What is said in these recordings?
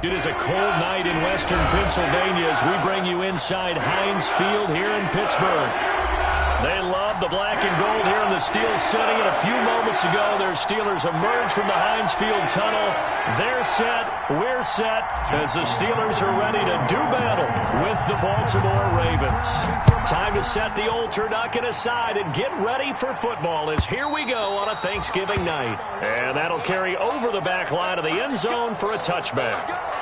It is a cold night in western Pennsylvania as we bring you inside Heinz Field here in Pittsburgh. They love the black and gold here in the Steel City, and a few moments ago, their Steelers emerged from the Heinz Field tunnel. They're set, we're set, as the Steelers are ready to do battle with the Baltimore Ravens. Time to set the old turducken aside and get ready for football, as here we go on a Thanksgiving night. And that'll carry over the back line of the end zone for a touchback.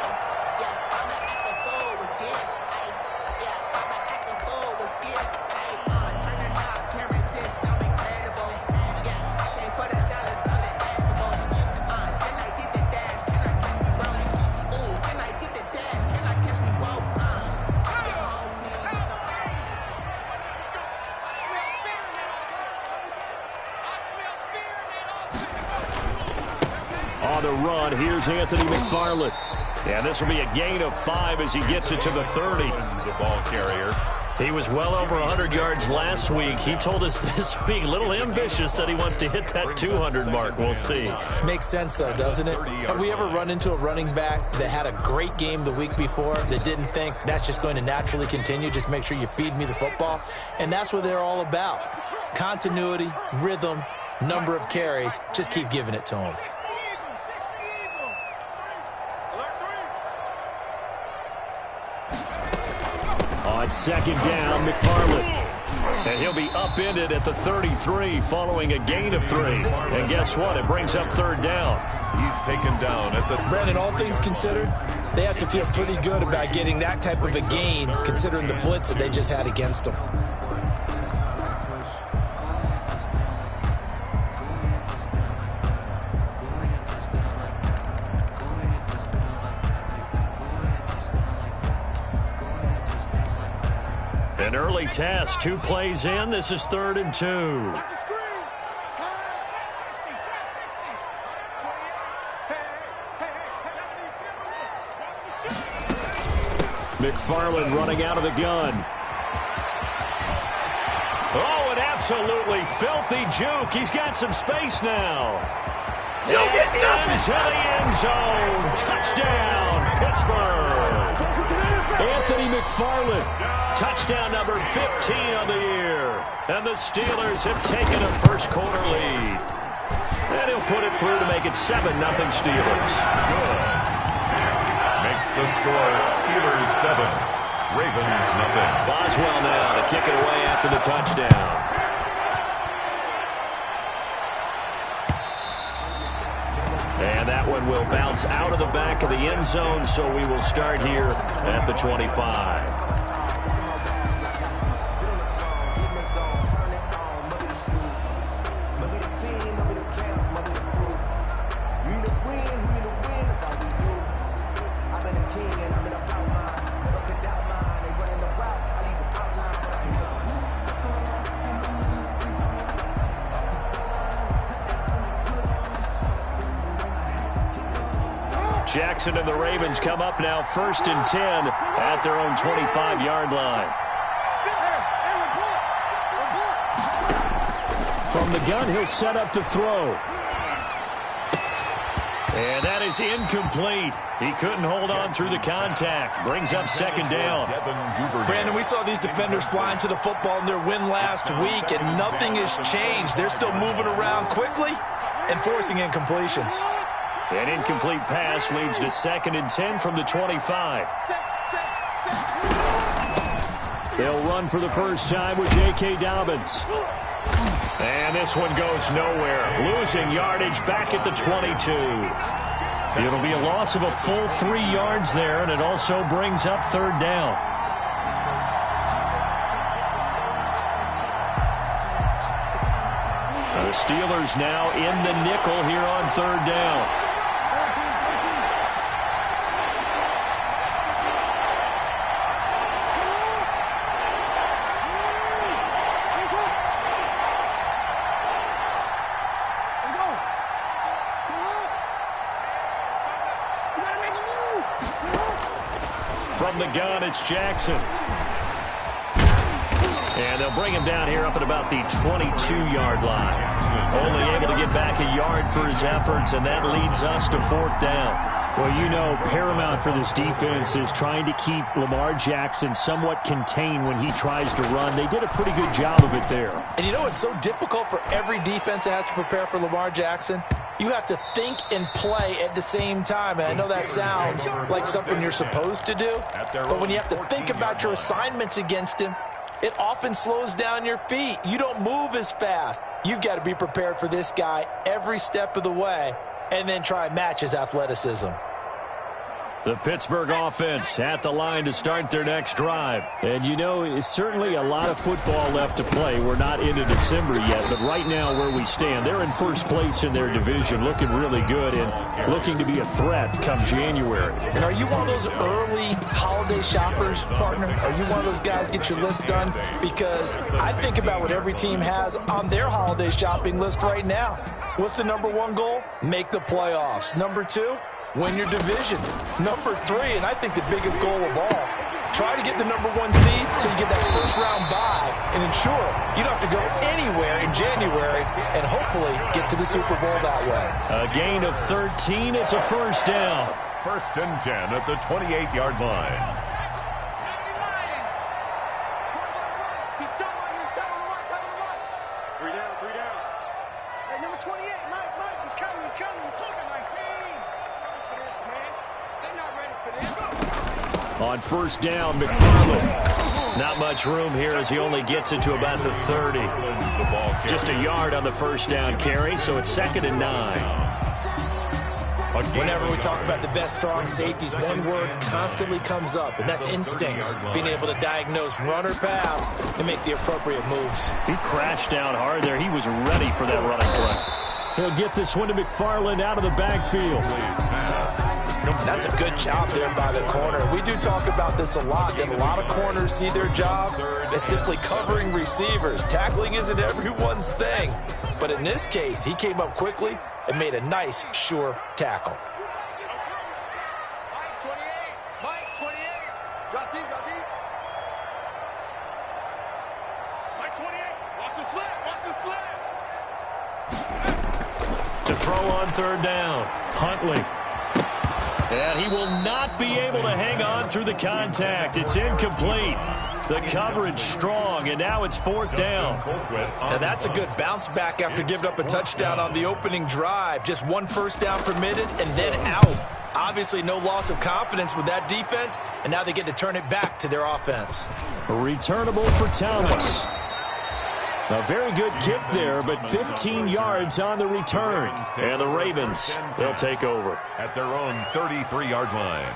On the run, here's Anthony McFarland. And this will be a gain of 5 as he gets it to the 30. The ball carrier. He was well over 100 yards last week. He told us this week, a little ambitious, that he wants to hit that 200 mark. We'll see. Makes sense, though, doesn't it? Have we ever run into a running back that had a great game the week before that didn't think that's just going to naturally continue? Just make sure you feed me the football. And that's what they're all about. Continuity, rhythm, number of carries. Just keep giving it to them. On second down, McFarland. And he'll be upended at the 33 following a gain of 3. And guess what? It brings up third down. He's taken down at the... Brandon, all things considered, they have to feel pretty good about getting that type of a gain considering the blitz that they just had against them. An early test, 2 plays in. This is 3rd and 2. McFarland running out of the gun. Oh, an absolutely filthy juke. He's got some space now. You'll get nothing. Into the end zone. Touchdown, Pittsburgh. Anthony McFarland. Touchdown number 15 on the year. And the Steelers have taken a first-quarter lead. And he'll put it through to make it 7-0 Steelers. Good. Makes the score Steelers 7, Ravens nothing. Boswell now to kick it away after the touchdown. And that one will bounce out of the back of the end zone, so we will start here at the 25. Jackson and the Ravens come up now 1st and 10 at their own 25-yard line. From the gun, he'll set up to throw. And that is incomplete. He couldn't hold on through the contact. Brings up 2nd down. Brandon, we saw these defenders flying to the football in their win last week, and nothing has changed. They're still moving around quickly and forcing incompletions. An incomplete pass leads to 2nd and 10 from the 25. They'll run for the first time with J.K. Dobbins. And this one goes nowhere. Losing yardage back at the 22. It'll be a loss of a full 3 yards there, and it also brings up 3rd down. The Steelers now in the nickel here on 3rd down. From the gun, it's Jackson. And they'll bring him down here up at about the 22-yard line. Only able to get back a yard for his efforts, and that leads us to 4th down. Well, you know, paramount for this defense is trying to keep Lamar Jackson somewhat contained when he tries to run. They did a pretty good job of it there. And you know it's so difficult for every defense that has to prepare for Lamar Jackson? You have to think and play at the same time. And I know that sounds like something you're supposed to do. But when you have to think about your assignments against him, it often slows down your feet. You don't move as fast. You've got to be prepared for this guy every step of the way and then try and match his athleticism. The Pittsburgh offense at the line to start their next drive. And, you know, it's certainly a lot of football left to play. We're not into December yet, but right now where we stand, they're in first place in their division, looking really good and looking to be a threat come January. And are you one of those early holiday shoppers, partner? Are you one of those guys get your list done? Because I think about what every team has on their holiday shopping list right now. What's the number one goal? Make the playoffs. Number two? Win your division. Number three, and I think the biggest goal of all, try to get the number one seed so you get that first round bye and ensure you don't have to go anywhere in January and hopefully get to the Super Bowl that way. A gain of 13. It's a first down. First and 10 at the 28-yard line. On first down, McFarland. Not much room here as he only gets it to about the 30. Just a yard on the first down carry, so it's 2nd and 9. Whenever we talk about the best strong safeties, one word constantly comes up, and that's instincts. Being able to diagnose run or pass and make the appropriate moves. He crashed down hard there. He was ready for that running play. He'll get this one to McFarland out of the backfield. That's a good job there by the corner. We do talk about this a lot, that a lot of corners see their job as simply covering receivers. Tackling isn't everyone's thing. But in this case, he came up quickly and made a nice, sure tackle. Mike 28. Mike 28. Drop deep, drop deep. Mike 28. Watch the slant, watch the slant. To throw on third down, Huntley. And he will not be able to hang on through the contact. It's incomplete. The coverage strong, and now it's 4th down. Now that's a good bounce back after giving up a touchdown on the opening drive. Just one first down permitted and then out. Obviously no loss of confidence with that defense, and now they get to turn it back to their offense. Returnable for Thomas. A very good kick there, but 15 yards on the return. And the Ravens, they'll take over. At their own 33-yard line.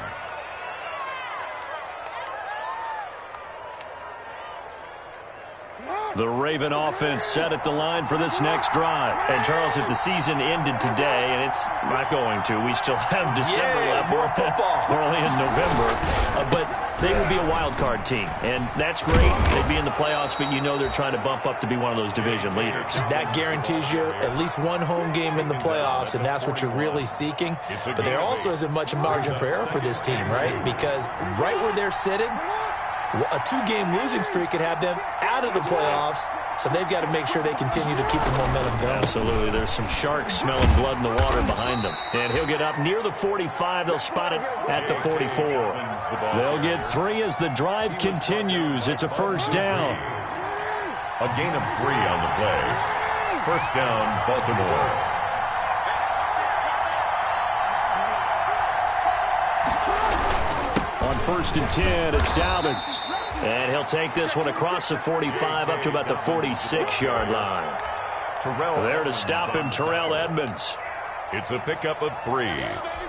The Raven offense set at the line for this next drive. And, Charles, if the season ended today, and it's not going to, we still have December left. More football. We're only in November. But they would be a wild card team, and that's great. They'd be in the playoffs, but you know they're trying to bump up to be one of those division leaders. That guarantees you at least one home game in the playoffs, and that's what you're really seeking. But there also isn't much margin for error for this team, right? Because right where they're sitting, a 2-game losing streak could have them out of the playoffs, so they've got to make sure they continue to keep the momentum going. Absolutely. There's some sharks smelling blood in the water behind them. And he'll get up near the 45. They'll spot it at the 44. They'll get 3 as the drive continues. It's a first down. A gain of 3 on the play. First down, Baltimore. On 1st and 10, it's Dobbins. And he'll take this one across the 45 up to about the 46-yard line. There to stop him, Terrell Edmonds. It's a pickup of 3.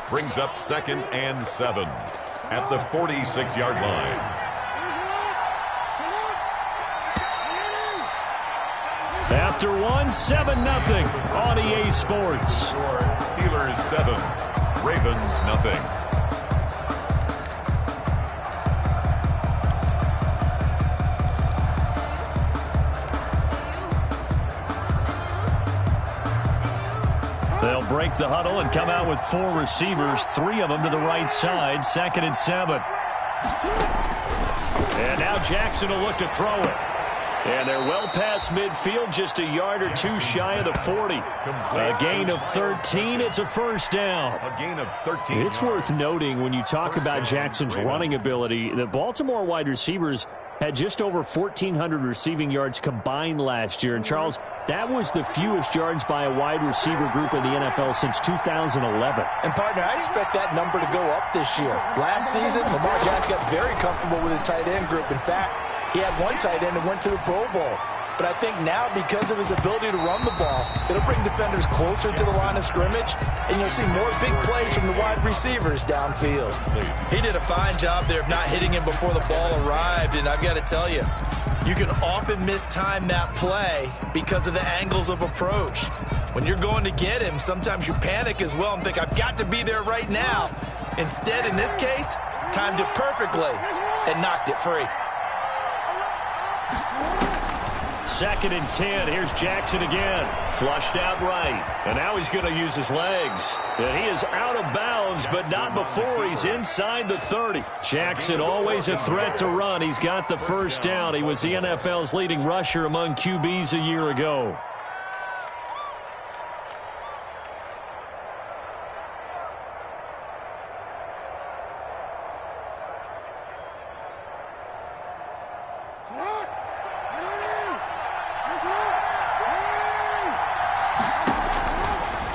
Brings up 2nd and 7 at the 46-yard line. After 7-0 on EA Sports. Steelers 7, Ravens nothing. They'll break the huddle and come out with 4 receivers, 3 of them to the right side, 2nd and 7. And now Jackson will look to throw it. And they're well past midfield, just a yard or two shy of the 40. A gain of 13. It's a first down. A gain of 13. It's worth noting when you talk about Jackson's running ability, the Baltimore wide receivers had just over 1,400 receiving yards combined last year. And, Charles, that was the fewest yards by a wide receiver group in the NFL since 2011. And, partner, I expect that number to go up this year. Last season, Lamar Jackson got very comfortable with his tight end group. In fact, he had one tight end that went to the Pro Bowl. But I think now, because of his ability to run the ball, it'll bring defenders closer to the line of scrimmage, and you'll see more big plays from the wide receivers downfield. He did a fine job there of not hitting him before the ball arrived, and I've got to tell you, you can often mistime that play because of the angles of approach. When you're going to get him, sometimes you panic as well and think, I've got to be there right now. Instead, in this case, timed it perfectly and knocked it free. 2nd and 10. Here's Jackson again. Flushed out right. And now he's going to use his legs. And he is out of bounds, but not before he's inside the 30. Jackson always a threat to run. He's got the first down. He was the NFL's leading rusher among QBs a year ago.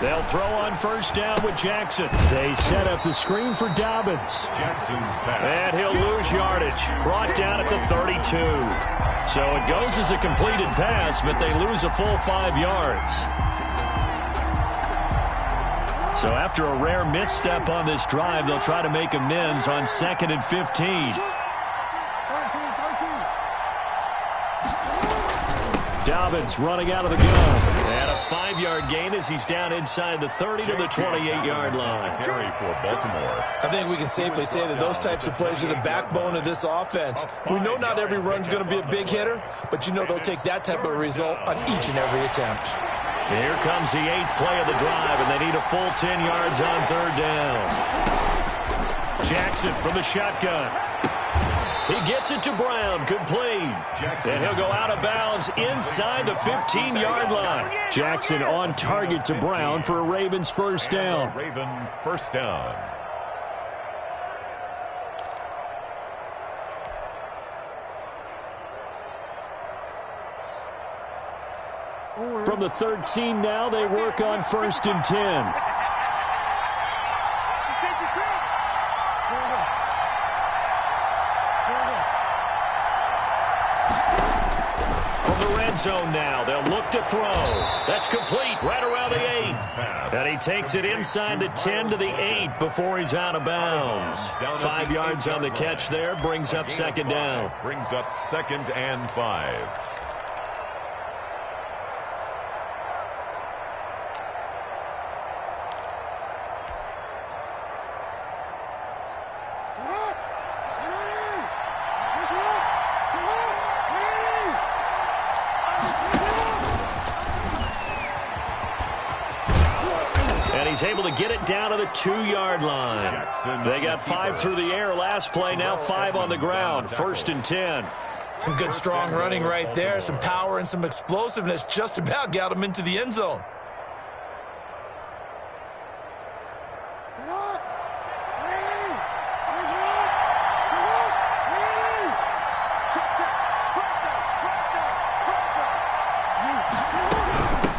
They'll throw on first down with Jackson. They set up the screen for Dobbins. Jackson's pass. And he'll lose yardage. Brought down at the 32. So it goes as a completed pass, but they lose a full 5 yards. So after a rare misstep on this drive, they'll try to make amends on 2nd and 15. Dobbins running out of the gun. And a 5-yard gain as he's down inside the 30 to the 28-yard line. Carry for Baltimore. I think we can safely say that those types of plays are the backbone of this offense. We know not every run's going to be a big hitter, but you know they'll take that type of result on each and every attempt. Here comes the 8th play of the drive, and they need a full 10 yards on 3rd down. Jackson from the shotgun. He gets it to Brown, complete. And he'll go out of bounds inside the 15-yard line. Jackson on target to Brown for a Ravens first down. Raven first down. From the 13 now, they work on 1st and 10. Zone now. They'll look to throw. That's complete right around the 8. And he takes it inside the 10 to the 8 before he's out of bounds. 5 yards on the catch there. Brings up 2nd down. Brings up 2nd and 5. He's able to get it down to the 2-yard line. They got 5 through the air last play, now 5 on the ground. 1st and 10. Some good strong running right there. Some power and some explosiveness. Just about got him into the end zone.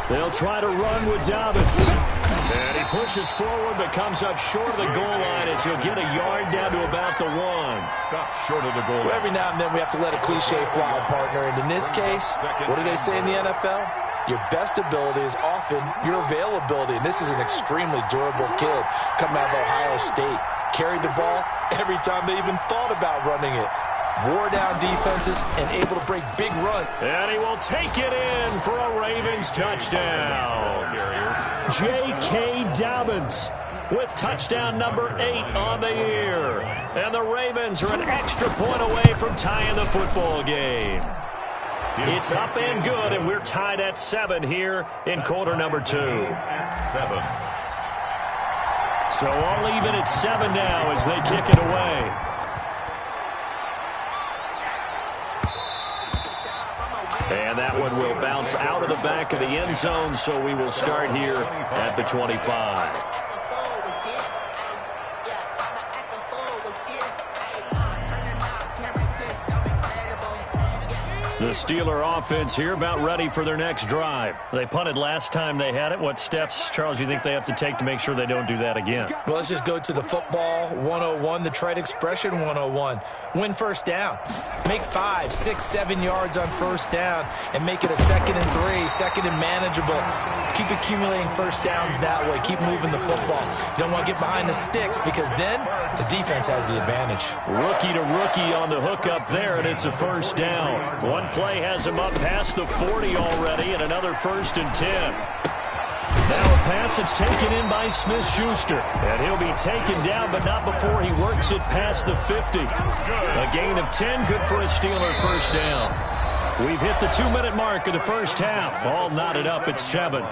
They'll try to run with Dobbins. And he pushes forward but comes up short of the goal line as he'll get a yard down to about the 1. Stop short of the goal line. Well, every now and then we have to let a cliche fly, partner. And in this case, what do they say in the NFL? Your best ability is often your availability. And this is an extremely durable kid coming out of Ohio State. Carried the ball every time they even thought about running it. Wore down defenses and able to break big runs. And he will take it in for a Ravens touchdown. J.K. Dobbins with touchdown number 8 on the year. And the Ravens are an extra point away from tying the football game. It's up and good, and we're tied at 7 here in quarter number 2. At 7. So all even at 7 now as they kick it away. And that one will bounce out of the back of the end zone, so we will start here at the 25. The Steeler offense here about ready for their next drive. They punted last time they had it. What steps, Charles, you think they have to take to make sure they don't do that again? Well, let's just go to the football 101, the trite expression 101. Win first down. Make 5, 6, 7 yards on first down and make it a 2nd and 3, 2nd and manageable. Keep accumulating first downs that way. Keep moving the football. You don't want to get behind the sticks because then the defense has the advantage. Rookie to rookie on the hook up there, and it's a first down. One play has him up past the 40 already, and another 1st and 10. Now a pass that's taken in by Smith-Schuster, and he'll be taken down, but not before he works it past the 50. A gain of 10, good for a Steeler first down. We've hit the 2-minute mark of the first half. All knotted up at 7.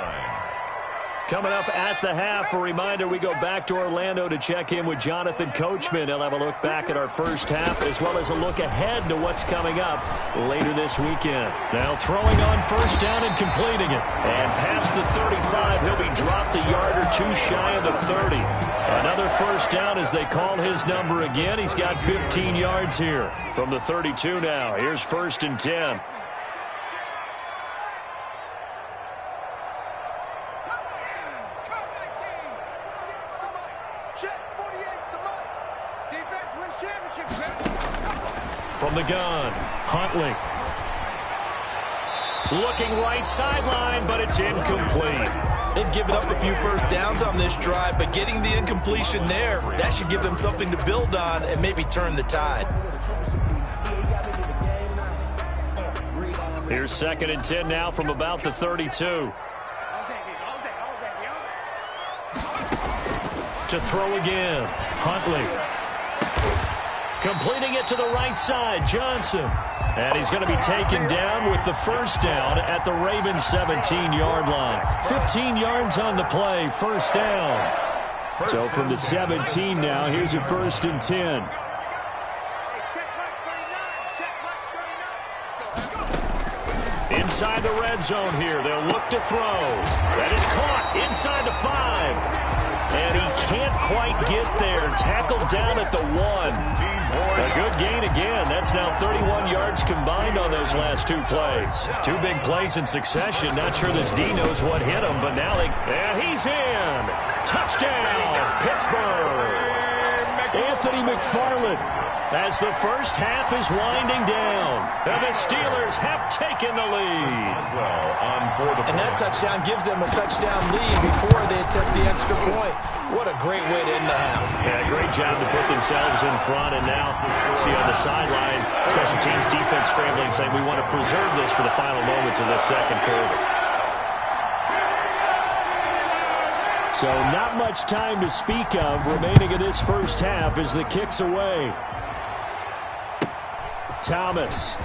Coming up at the half, a reminder, we go back to Orlando to check in with Jonathan Coachman. He'll have a look back at our first half as well as a look ahead to what's coming up later this weekend. Now throwing on first down and completing it. And past the 35, he'll be dropped a yard or two shy of the 30. Another first down as they call his number again. He's got 15 yards here from the 32 now. Here's 1st and 10. From the gun, Huntley. Looking right sideline, but it's incomplete. They've given up a few first downs on this drive, but getting the incompletion there, that should give them something to build on and maybe turn the tide. Here's 2nd and 10 now from about the 32. To throw again, Huntley. Completing it to the right side, Johnson. And he's going to be taken down with the first down at the Ravens' 17-yard line. 15 yards on the play, first down. So from the 17 now, here's a 1st and 10. Inside the red zone here, they'll look to throw. That is caught inside the 5. And he can't quite get there. Tackled down at the 1. A good gain again. That's now 31 yards combined on those last 2 plays. 2 big plays in succession. Not sure this D knows what hit him, but now and he's in. Touchdown, Pittsburgh. Anthony McFarland as the first half is winding down. And the Steelers have taken the lead. And that touchdown gives them a touchdown lead before they attempt the extra point. What a great way to end the half. Yeah, great job to put themselves in front. And now, see on the sideline, special teams defense scrambling, saying we want to preserve this for the final moments of this second quarter. So not much time to speak of remaining in this first half as the kick's away. Thomas.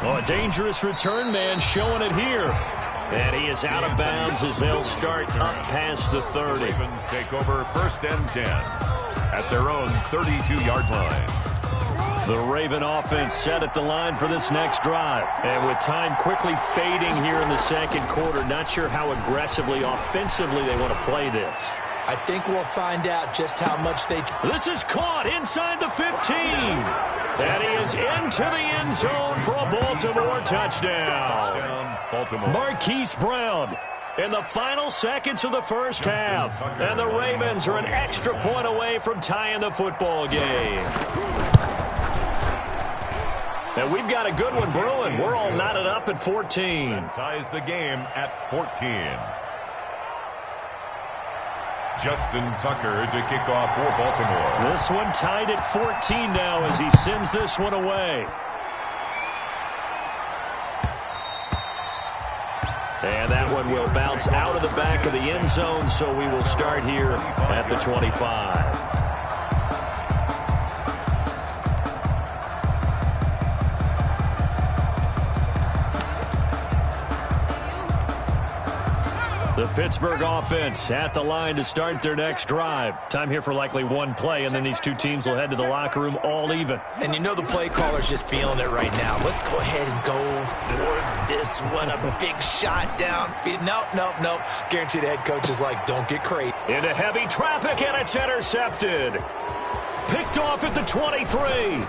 Oh, a dangerous return man showing it here. And he is out of bounds as they'll start up past the 30. Ravens take over 1st and 10 at their own 32-yard line. The Raven offense set at the line for this next drive. And with time quickly fading here in the second quarter, not sure how aggressively, offensively they want to play this. I think we'll find out just how much they... This is caught inside the 15. And he is into the end zone for a Baltimore touchdown. Baltimore. Marquise Brown in the final seconds of the first half. And the Ravens are an extra point away from tying the football game. And we've got a good one brewing. We're all knotted up at 14. And ties the game at 14. Justin Tucker to kick off for Baltimore. This one tied at 14 now as he sends this one away. And that one will bounce out of the back of the end zone, so we will start here at the 25. The Pittsburgh offense at the line to start their next drive. Time here for likely one play, and then these two teams will head to the locker room all even. And you know the play caller's just feeling it right now. Let's go ahead and go for this one. A big shot downfield. Nope. Guaranteed the head coach is like, don't get crazy. Into heavy traffic, and it's intercepted. Picked off at the 23.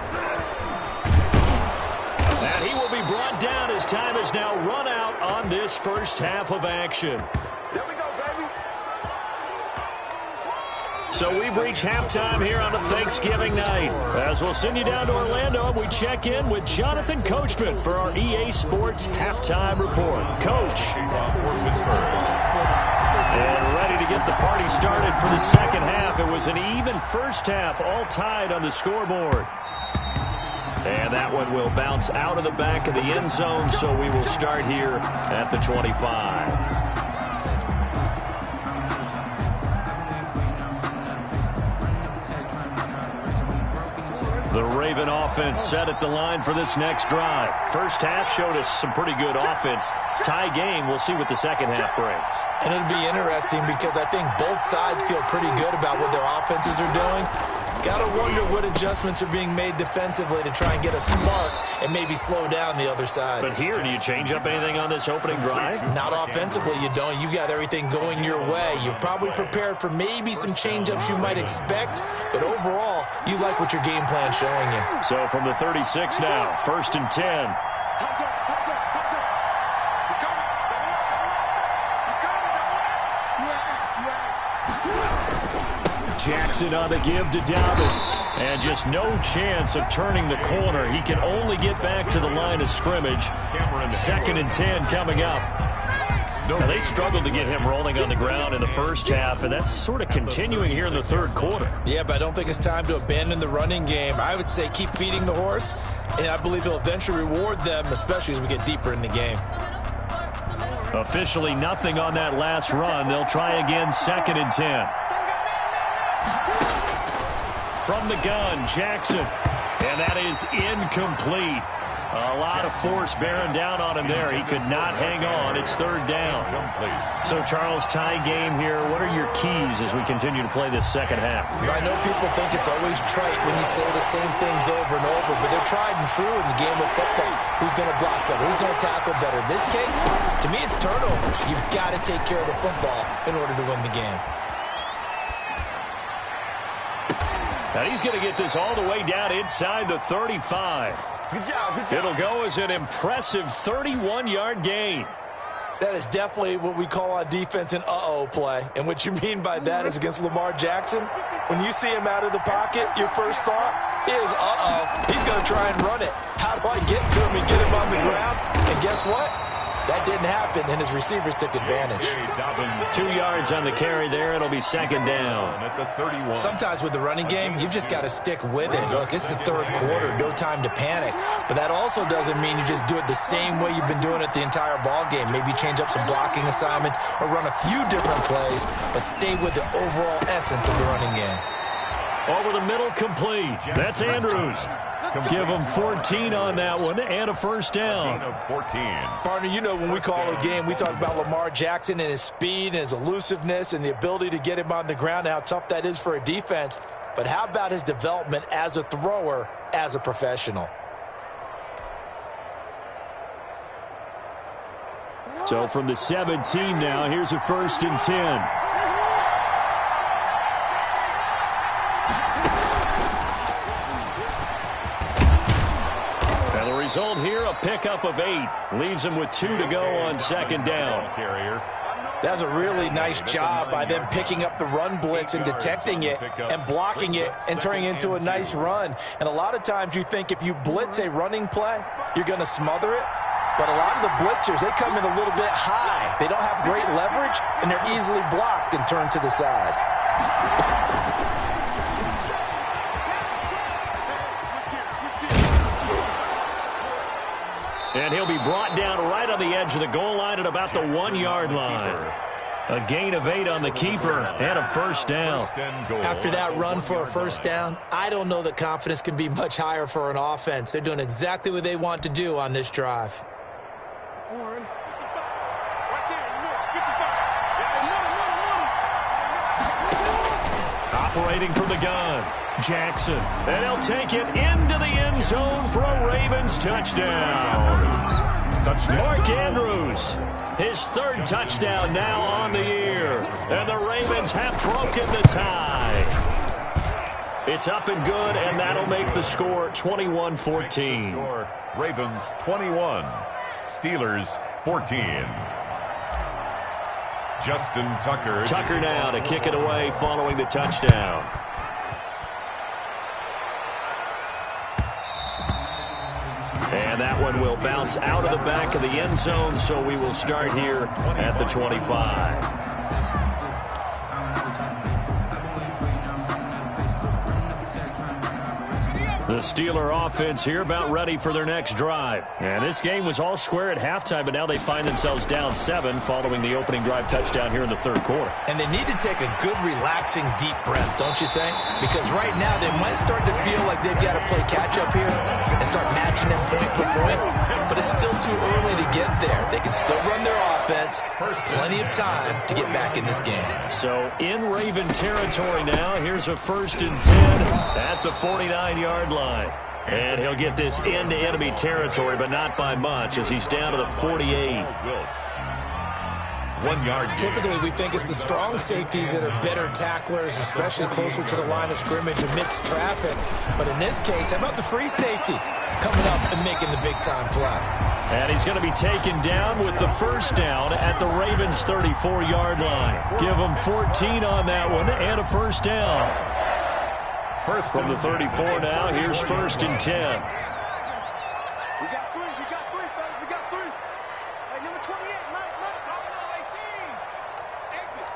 And he will be brought down as time is now run out on this first half of action. There we go, baby. So we've reached halftime here on a Thanksgiving night. As we'll send you down to Orlando, we check in with Jonathan Coachman for our EA Sports Halftime Report. Coach. And ready to get the party started for the second half. It was an even first half, all tied on the scoreboard. And that one will bounce out of the back of the end zone, so we will start here at the 25. The Raven offense set at the line for this next drive. First half showed us some pretty good offense. Tie game, we'll see what the second half brings. And it'll be interesting because I think both sides feel pretty good about what their offenses are doing. Gotta wonder what adjustments are being made defensively to try and get a spark and maybe slow down the other side. But here, do you change up anything on this opening drive? Not offensively, you don't. You got everything going your way. You've probably prepared for maybe some change-ups you might expect, but overall, you like what your game plan's showing you. So from the 36 now, 1st and 10. Jackson on the give to Dobbins. And just no chance of turning the corner. He can only get back to the line of scrimmage. 2nd and 10 coming up. Now, they struggled to get him rolling on the ground in the first half, and that's sort of continuing here in the third quarter. Yeah, but I don't think it's time to abandon the running game. I would say keep feeding the horse, and I believe he'll eventually reward them, especially as we get deeper in the game. Officially nothing on that last run. They'll try again, 2nd and 10. From the gun, Jackson. And that is incomplete. A lot of force bearing down on him there. He could not hang on. It's 3rd down. So, Charles, tie game here. What are your keys as we continue to play this second half? I know people think it's always trite when you say the same things over and over, but they're tried and true in the game of football. Who's going to block better? Who's going to tackle better? In this case, to me, it's turnovers. You've got to take care of the football in order to win the game. Now he's going to get this all the way down inside the 35. Good job. It'll go as an impressive 31-yard gain. That is definitely what we call on defense an uh-oh play. And what you mean by that is against Lamar Jackson, when you see him out of the pocket, your first thought is, uh-oh, he's going to try and run it. How do I get to him and get him on the ground? And guess what? That didn't happen, and his receivers took advantage. 2 yards on the carry there. It'll be 2nd down. At the 31. Sometimes with the running game, you've just got to stick with it. Look, it's the third quarter, no time to panic. But that also doesn't mean you just do it the same way you've been doing it the entire ball game. Maybe change up some blocking assignments or run a few different plays, but stay with the overall essence of the running game. Over the middle, complete. That's Andrews. Give him 14 on that one and a first down. 14. Partner, you know when we call a game, we talk about Lamar Jackson and his speed and his elusiveness and the ability to get him on the ground and how tough that is for a defense. But how about his development as a thrower, as a professional? So from the 17 now, here's a 1st and 10. Result here, a pickup of 8. Leaves him with 2 to go on 2nd down. That's a really nice job by them picking up the run blitz and detecting it and blocking it and turning it into a nice run. And a lot of times you think if you blitz a running play, you're going to smother it. But a lot of the blitzers, they come in a little bit high. They don't have great leverage, and they're easily blocked and turned to the side. And he'll be brought down right on the edge of the goal line at about the 1-yard line. A gain of 8 on the keeper and a first down. After that run for a first down, I don't know that confidence can be much higher for an offense. They're doing exactly what they want to do on this drive. Operating from the gun, Jackson. And he'll take it into the end zone for a Ravens touchdown. Mark Andrews, his third touchdown now on the year. And the Ravens have broken the tie. It's up and good, and that'll make the score 21-14. Ravens 21, Steelers 14. Justin Tucker. Tucker now to kick it away following the touchdown. And that one will bounce out of the back of the end zone, so we will start here at the 25. The Steeler offense here about ready for their next drive. And this game was all square at halftime, but now they find themselves down 7 following the opening drive touchdown here in the third quarter. And they need to take a good, relaxing, deep breath, don't you think? Because right now they might start to feel like they've got to play catch-up here and start matching them point for point. But it's still too early to get there. They can still run their offense. Plenty of time to get back in this game. So in Raven territory now, here's a 1st and 10 at the 49-yard line. And he'll get this into enemy territory, but not by much, as he's down to the 48. 1 yard. Typically, we think it's the strong safeties that are better tacklers, especially closer to the line of scrimmage amidst traffic. But in this case, how about the free safety coming up and making the big-time play? And he's going to be taken down with the first down at the Ravens' 34-yard line. Give him 14 on that one and a first down. From the 34 now, here's 1st and 10. We got 3, fellas. We got 3. Hey, number 28, Mike. Exit.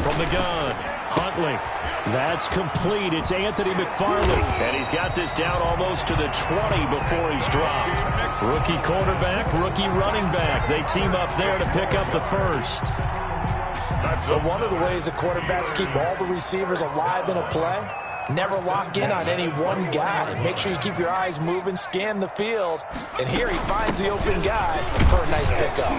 From the gun, Huntley. That's complete. It's Anthony McFarland. And he's got this down almost to the 20 before he's dropped. Rookie quarterback, rookie running back. They team up there to pick up the first. But one of the ways the quarterbacks keep all the receivers alive in a play, never lock in on any one guy. Make sure you keep your eyes moving, scan the field. And here he finds the open guy for a nice pickup.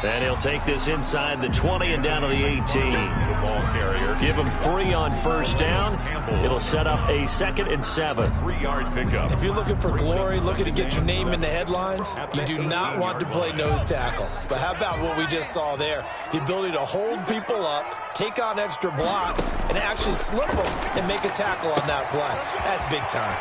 And he'll take this inside the 20 and down to the 18. Ball carrier. Give him 3 on first down. It'll set up a 2nd and 7. 3-yard pickup. If you're looking for glory, looking to get your name in the headlines, you do not want to play nose tackle. But how about what we just saw there? The ability to hold people up, take on extra blocks, and actually slip them and make a tackle on that play. That's big time.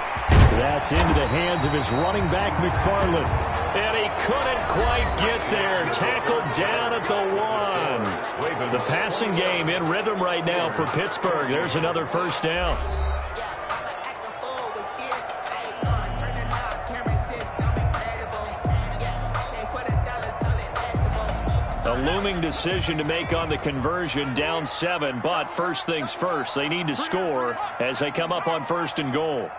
That's into the hands of his running back, McFarland. And he couldn't quite get there. Tackled down at the 1. The passing game in rhythm right now for Pittsburgh. There's another first down. A looming decision to make on the conversion, down 7. But first things first, they need to score as they come up on 1st and goal.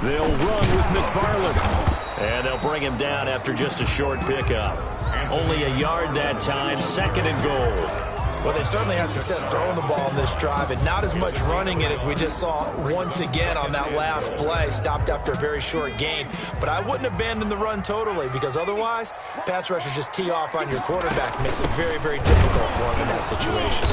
They'll run with McFarland. And they'll bring him down after just a short pickup. Only a yard that time, 2nd and goal. Well, they certainly had success throwing the ball in this drive, and not as much running it as we just saw once again on that last play, stopped after a very short gain. But I wouldn't abandon the run totally, because otherwise, pass rushers just tee off on your quarterback. Makes it very, very difficult for him in that situation.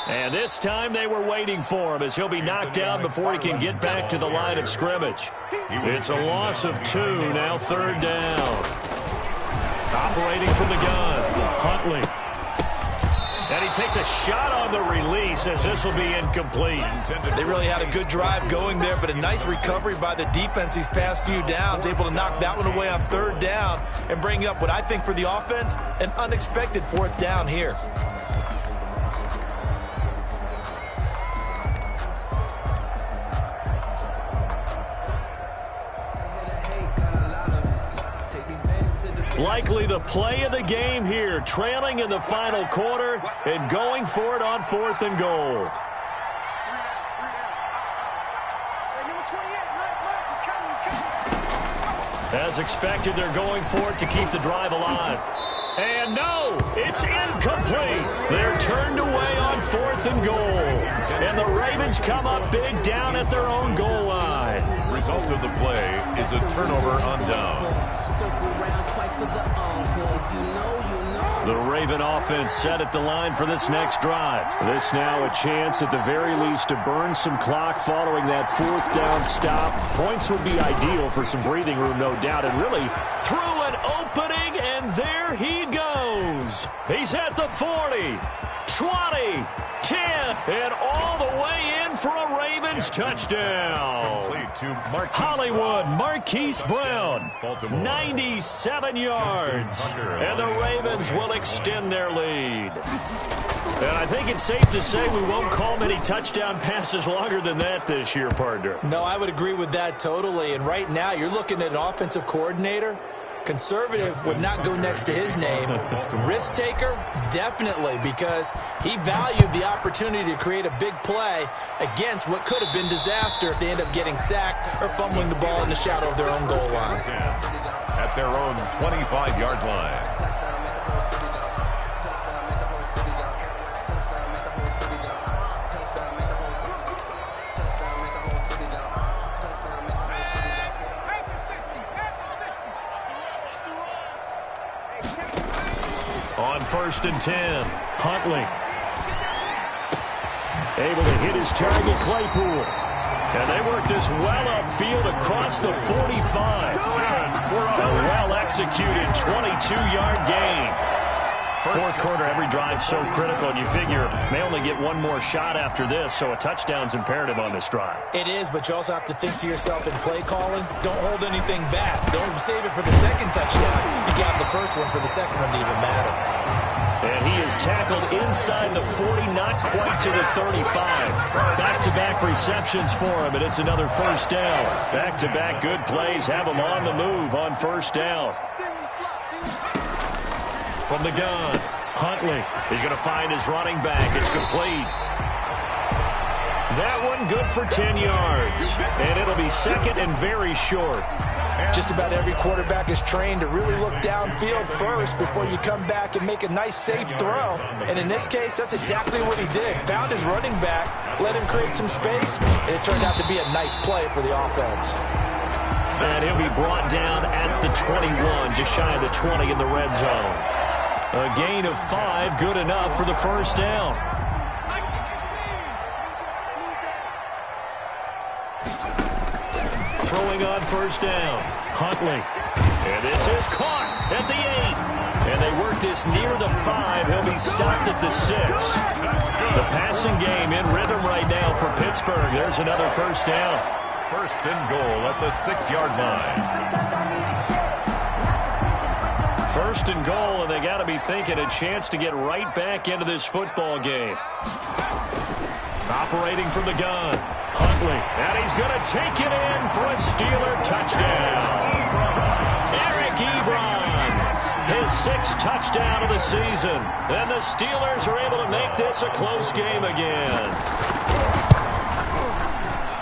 And this time they were waiting for him as he'll be knocked down before he can get back to the line of scrimmage. It's a loss of 2, now 3rd down. Operating from the gun, Huntley. And he takes a shot on the release as this will be incomplete. They really had a good drive going there, but a nice recovery by the defense these past few downs, able to knock that one away on 3rd down and bring up what I think for the offense, an unexpected 4th down here. Likely the play of the game here, trailing in the final quarter and going for it on 4th and goal. As expected, they're going for it to keep the drive alive. And no, it's incomplete. They're turned away on 4th and goal. And the Ravens come up big down at their own goal line. Result of the play is a turnover on downs. The Raven offense set at the line for this next drive. This now a chance at the very least to burn some clock following that fourth down stop. Points would be ideal for some breathing room, no doubt, and really through an opening, and there he goes. He's at the 40, 20, 10, and all the way in for a Ravens touchdown. Hollywood Marquise Brown, 97 yards, and the Ravens will extend their lead. And I think it's safe to say we won't call many touchdown passes longer than that this year, partner. No, I would agree with that totally. And right now, you're looking at an offensive coordinator. Conservative would not go next to his name. Risk taker, definitely, because he valued the opportunity to create a big play against what could have been disaster if they end up getting sacked or fumbling the ball in the shadow of their own goal line. At their own 25-yard line. On 1st and 10, Huntley. Able to hit his target, Claypool. And they work this well upfield across the 45. A well-executed 22-yard gain. Fourth quarter, every drive so critical, and you figure they only get one more shot after this, so a touchdown's imperative on this drive. It is, but you also have to think to yourself in play calling, don't hold anything back. Don't save it for the second touchdown. You got the first one for the second one to even matter. And he is tackled inside the 40, not quite to the 35. Back-to-back receptions for him, and it's another first down. Back-to-back good plays have him on the move on first down. From the gun, Huntley is going to find his running back. It's complete. That one good for 10 yards. And it'll be second and very short. Just about every quarterback is trained to really look downfield first before you come back and make a nice, safe throw. And in this case, that's exactly what he did. Found his running back, let him create some space, and it turned out to be a nice play for the offense. And he'll be brought down at the 21, just shy of the 20 in the red zone. A gain of 5, good enough for the first down. Throwing on first down, Huntley. And this is caught at the 8. And they work this near the 5. He'll be stopped at the 6. The passing game in rhythm right now for Pittsburgh. There's another first down. First and goal at the 6-yard line. First and goal, and they got to be thinking a chance to get right back into this football game. Operating from the gun, Huntley, and he's going to take it in for a Steeler touchdown. Eric Ebron, his 6th touchdown of the season, and the Steelers are able to make this a close game again.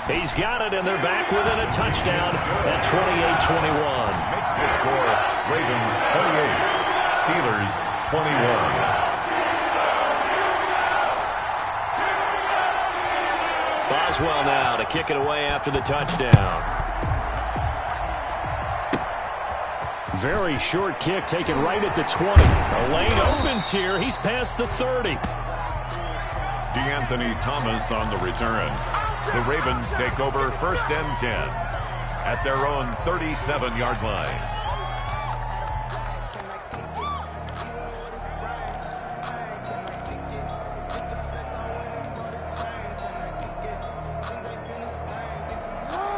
He's got it, and they're back within a touchdown at 28-21. Makes the score Ravens 28, Steelers 21. Boswell now to kick it away after the touchdown. Very short kick taken right at the 20. A lane opens here. He's past the 30. DeAnthony Thomas on the return. The Ravens take over 1st and 10 at their own 37-yard line.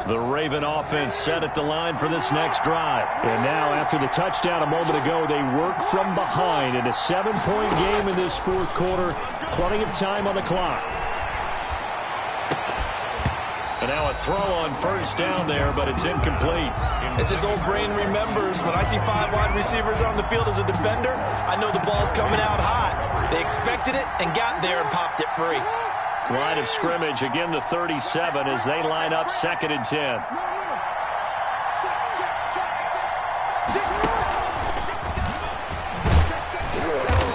The Raven offense set at the line for this next drive. And now, after the touchdown a moment ago, they work from behind in a 7-point game in this fourth quarter. Plenty of time on the clock. And now a throw on first down there, but it's incomplete. As his old brain remembers, when I see 5 wide receivers on the field as a defender, I know the ball's coming out high. They expected it and got there and popped it free. Line of scrimmage, again the 37 as they line up 2nd and 10.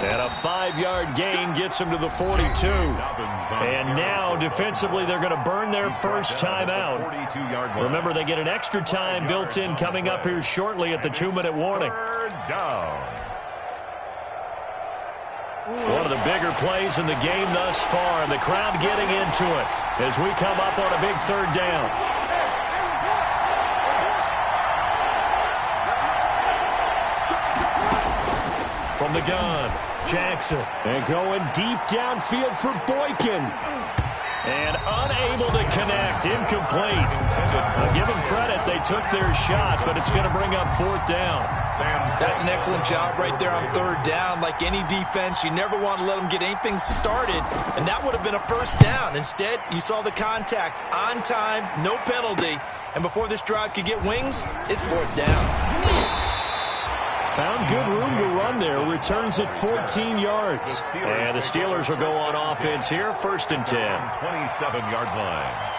And a 5-yard gain gets them to the 42. And now, defensively, they're going to burn their first time out. Remember, they get an extra time built in coming up here shortly at the 2-minute warning. One of the bigger plays in the game thus far, and the crowd getting into it as we come up on a big third down. From the gun, Jackson. And going deep downfield for Boykin. And unable to connect. Incomplete. I'll give them credit. They took their shot, but it's going to bring up fourth down. That's an excellent job right there on third down. Like any defense, you never want to let them get anything started, and that would have been a first down. Instead, you saw the contact on time, no penalty, and before this drive could get wings, it's fourth down. Found good room to run there. Returns at 14 yards. And the Steelers will go on offense here. First and 10. 27-yard line.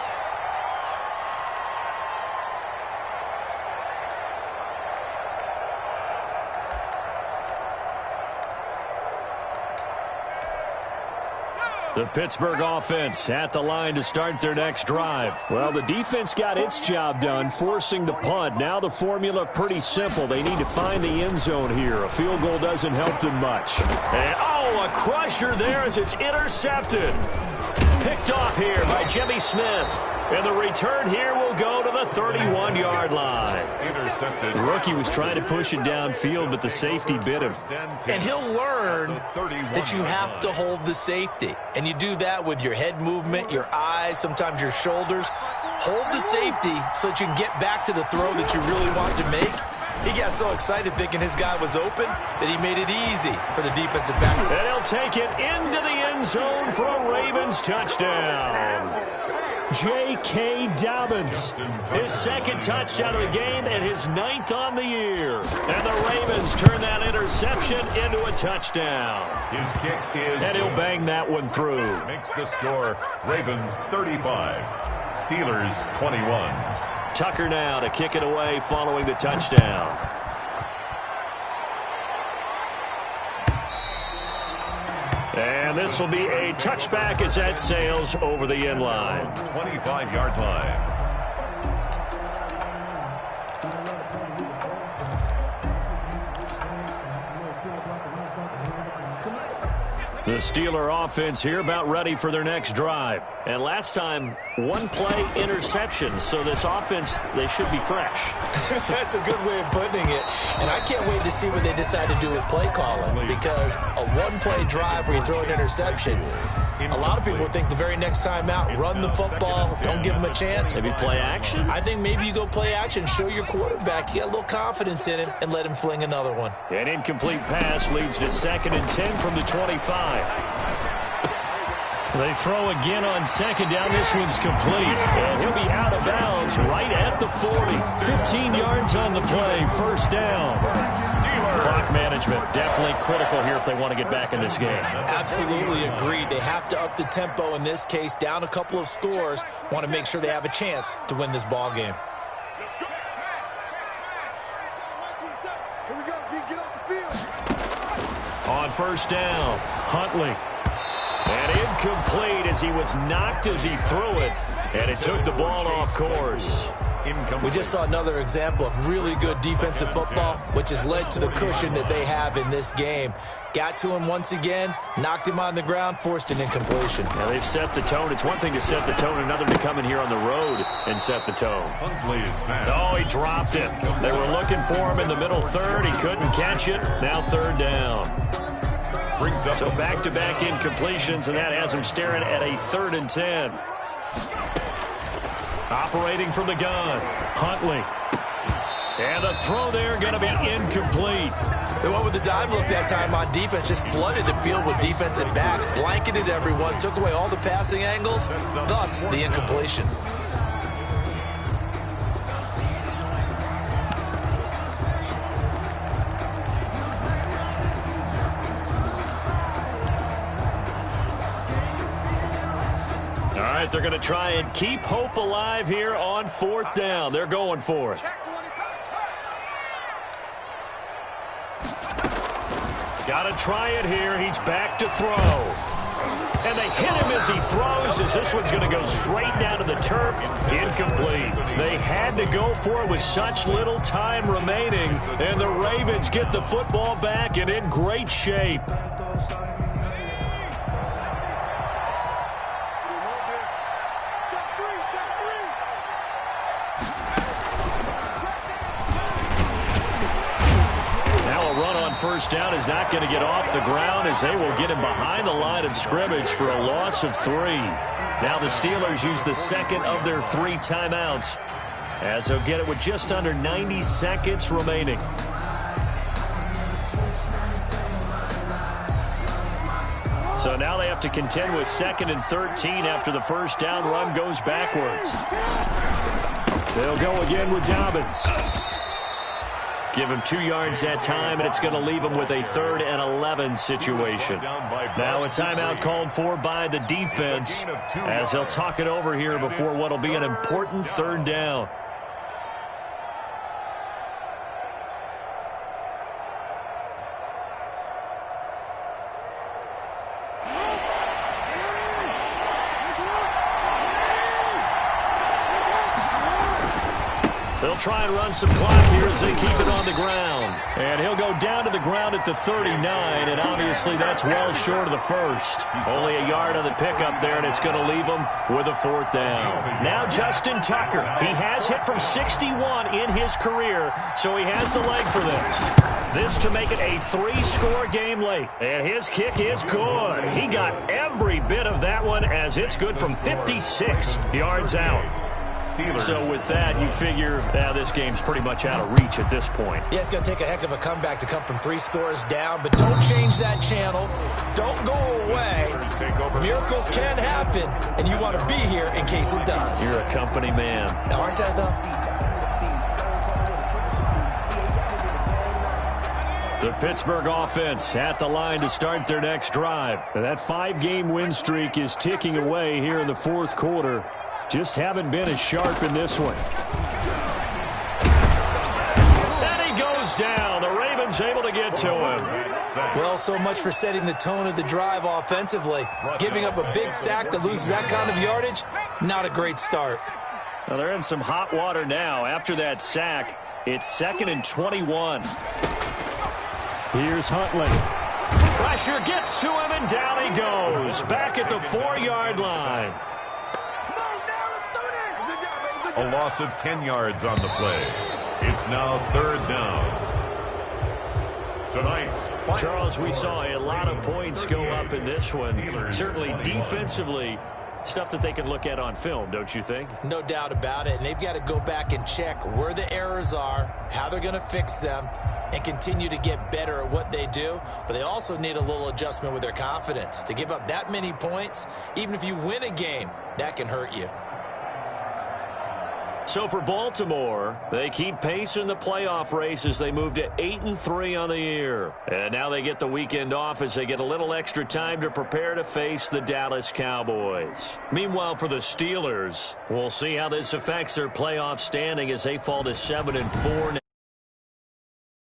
The Pittsburgh offense at the line to start their next drive. Well, the defense got its job done, forcing the punt. Now the formula pretty simple. They need to find the end zone here. A field goal doesn't help them much. And, a crusher there as it's intercepted. Picked off here by Jimmy Smith. And the return here will go to the 31-yard line. Intercepted. The rookie was trying to push it downfield, but the safety bit him. And he'll learn that you have to hold the safety. And you do that with your head movement, your eyes, sometimes your shoulders. Hold the safety so that you can get back to the throw that you really want to make. He got so excited thinking his guy was open that he made it easy for the defensive back. And he'll take it into the end zone for a Ravens touchdown. J.K. Dobbins, his second touchdown of the game and his 9th on the year. And the Ravens turn that interception into a touchdown. His kick is... And he'll bang that one through. Makes the score Ravens 35, Steelers 21. Tucker now to kick it away following the touchdown. And this will be a touchback as that sails over the end line. 25-yard line. The Steeler offense here about ready for their next drive. And last time, one play interception. So this offense, they should be fresh. That's a good way of putting it. And I can't wait to see what they decide to do with play calling. Because a one-play drive where you throw an interception, a lot of people think the very next time out, run the football, don't give them a chance. Maybe play action? I think maybe you go play action, show your quarterback, you got a little confidence in him, and let him fling another one. An incomplete pass leads to 2nd and 10 from the 25. They throw again on second down. This one's complete. And he'll be out of bounds right at the 40. 15 yards on the play. First down. Clock management definitely critical here if they want to get back in this game. Absolutely agreed. They have to up the tempo in this case. Down a couple of scores. Want to make sure they have a chance to win this ball game. Here we go, G, get off the field. On first down, Huntley. And incomplete as he was knocked as he threw it. And it took the ball off course. We just saw another example of really good defensive football, which has led to the cushion that they have in this game. Got to him once again, knocked him on the ground, forced an incompletion. Now they've set the tone. It's one thing to set the tone, another to come in here on the road and set the tone. Oh, he dropped it. They were looking for him in the middle third. He couldn't catch it. Now third down. So back-to-back incompletions, and that has him staring at a 3rd and 10. Operating from the gun, Huntley. And the throw there going to be incomplete. They went with the dive look that time on defense, just flooded the field with defensive backs, blanketed everyone, took away all the passing angles, thus the incompletion. They're going to try and keep hope alive here on 4th down. They're going for it. Got to try it here. He's back to throw. And they hit him as he throws, as this one's going to go straight down to the turf. Incomplete. They had to go for it with such little time remaining. And the Ravens get the football back and in great shape. first down is not going to get off the ground as they will get him behind the line of scrimmage for a loss of 3. Now the Steelers use the second of their 3 timeouts as they'll get it with just under 90 seconds remaining. So now they have to contend with 2nd and 13 after the first down run goes backwards. They'll go again with Dobbins. Give him 2 yards that time, and it's going to leave him with a 3rd and 11 situation. Now a timeout called for by the defense as they'll talk it over here before what will be an important 3rd down. They'll try and run some clock here as they keep it on the ground. And he'll go down to the ground at the 39, and obviously that's well short of the first. Only a yard on the pickup there, and it's going to leave him with a 4th down. Now Justin Tucker. He has hit from 61 in his career, so he has the leg for this. This to make it a 3-score game late. And his kick is good. He got every bit of that one as it's good from 56 yards out. So with that, you figure this game's pretty much out of reach at this point. Yeah, it's going to take a heck of a comeback to come from 3 scores down, but don't change that channel. Don't go away. Miracles can happen, and you want to be here in case it does. You're a company man. Now, aren't I, though? The Pittsburgh offense at the line to start their next drive. That 5-game win streak is ticking away here in the 4th quarter. Just haven't been as sharp in this one. And he goes down. The Ravens able to get to him. Well, so much for setting the tone of the drive offensively. Giving up a big sack that loses that kind of yardage, not a great start. Well, they're in some hot water now. After that sack, it's 2nd and 21. Here's Huntley. Pressure gets to him, and down he goes. Back at the 4-yard line. A loss of 10 yards on the play. It's now 3rd down. Tonight's Charles, we saw a lot of points go up in this one. Certainly defensively, stuff that they can look at on film, don't you think? No doubt about it. And they've got to go back and check where the errors are, how they're going to fix them, and continue to get better at what they do. But they also need a little adjustment with their confidence. To give up that many points, even if you win a game, that can hurt you. So for Baltimore, they keep pace in the playoff race as they move to 8-3 on the year. And now they get the weekend off as they get a little extra time to prepare to face the Dallas Cowboys. Meanwhile, for the Steelers, we'll see how this affects their playoff standing as they fall to 7-4 now.